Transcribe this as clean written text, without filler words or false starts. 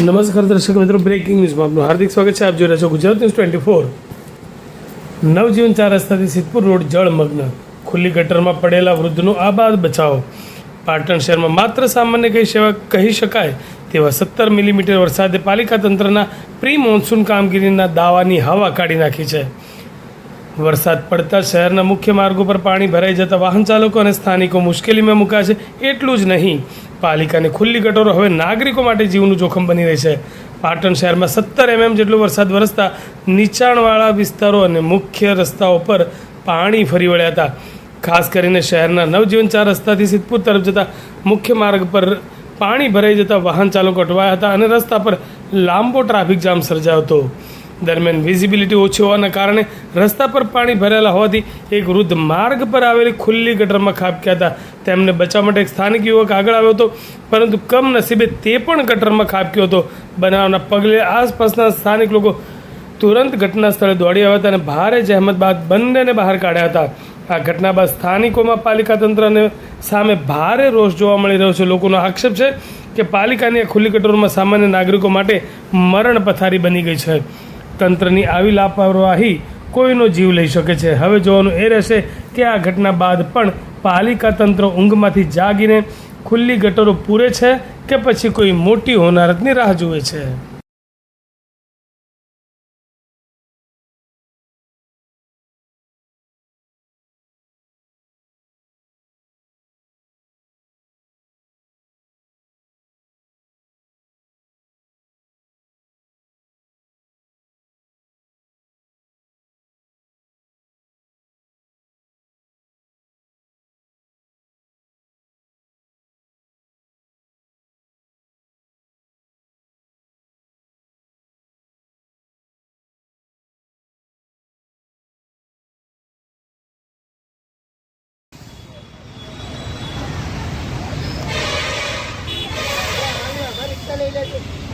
નમસ્કાર દર્શક મિત્રો, બ્રેકિંગ ન્યૂઝમાં આપનું હાર્દિક સ્વાગત છે. આપ જોઈ રહ્યા છો ગુજરાત ન્યૂઝ 24. નવજીવન 4 રસ્તાથી સિદ્ધપુર રોડ જળમગ્ન, ખુલ્લી ગટરમાં પડેલા વૃદ્ધનો આબાદ બચાવ. પાટણ શહેરમાં માત્ર સામાન્ય કહી શકાય તેવા 17 મિલીમીટર વરસાદે પાલિકા તંત્રના પ્રી મોન્સૂન કામગીરીના દાવાની હવા કાઢી નાખી છે. વરસાદ પડતા શહેરના મુખ્ય માર્ગો પર પાણી ભરાઈ જતા વાહન ચાલકો અને સ્થાનિકો મુશ્કેલીમાં મુકાયા છે. એટલું જ નહીં, પાલિકાની ખુલ્લી ગટરો હવે નાગરિકો માટે જીવનું જોખમ બની રહી છે. પાટણ શહેરમાં 17 mm જેટલો વરસાદ વરસતા નીચાણવાળા વિસ્તારો અને મુખ્ય રસ્તાઓ પર પાણી ફરી વળ્યા હતા. ખાસ કરીને શહેરના નવજીવન 4 રસ્તાથી સિદ્ધપુર તરફ જતા મુખ્ય માર્ગ પર પાણી ભરાઈ જતા વાહન ચાલકો અટવાયા હતા અને રસ્તા પર લાંબો ટ્રાફિક જામ સર્જાયો હતો. દરમિયાન વિઝિબિલિટી ઓછી હોવાના કારણે રસ્તા પર પાણી ભરેલા હોવાથી એક વૃદ્ધ માર્ગ પર આવેલી ખુલ્લી ગટરમાં ખાબક્યા હતા. તેમને બચાવવા માટે એક સ્થાનિક યુવક આગળ આવ્યો હતો, પરંતુ કમનસીબે તે પણ ગટરમાં ખાબક્યો હતો. બનાવના પગલે આસપાસના સ્થાનિક લોકો તુરંત ઘટના સ્થળે દોડી આવ્યા હતા અને ભારે જહેમત બાદ બંનેને બહાર કાઢ્યા હતા. આ ઘટના બાદ સ્થાનિકોમાં પાલિકા તંત્રને સામે ભારે રોષ જોવા મળી રહ્યો છે. લોકોનો આક્ષેપ છે કે પાલિકાની આ ખુલ્લી ગટરોમાં સામાન્ય નાગરિકો માટે મરણ પથારી બની ગઈ છે. તંત્રની આવી લાપરવાહી કોઈનો જીવ લઈ શકે છે. હવે જોવાનું એ રહેશે કે આ ઘટના બાદ પણ પાલિકા તંત્ર ઊંઘમાંથી જાગીને ખુલ્લી ગટરો પૂરે છે કે પછી કોઈ મોટી હોનારતની રાહ જુએ છે. લઈ લેજો.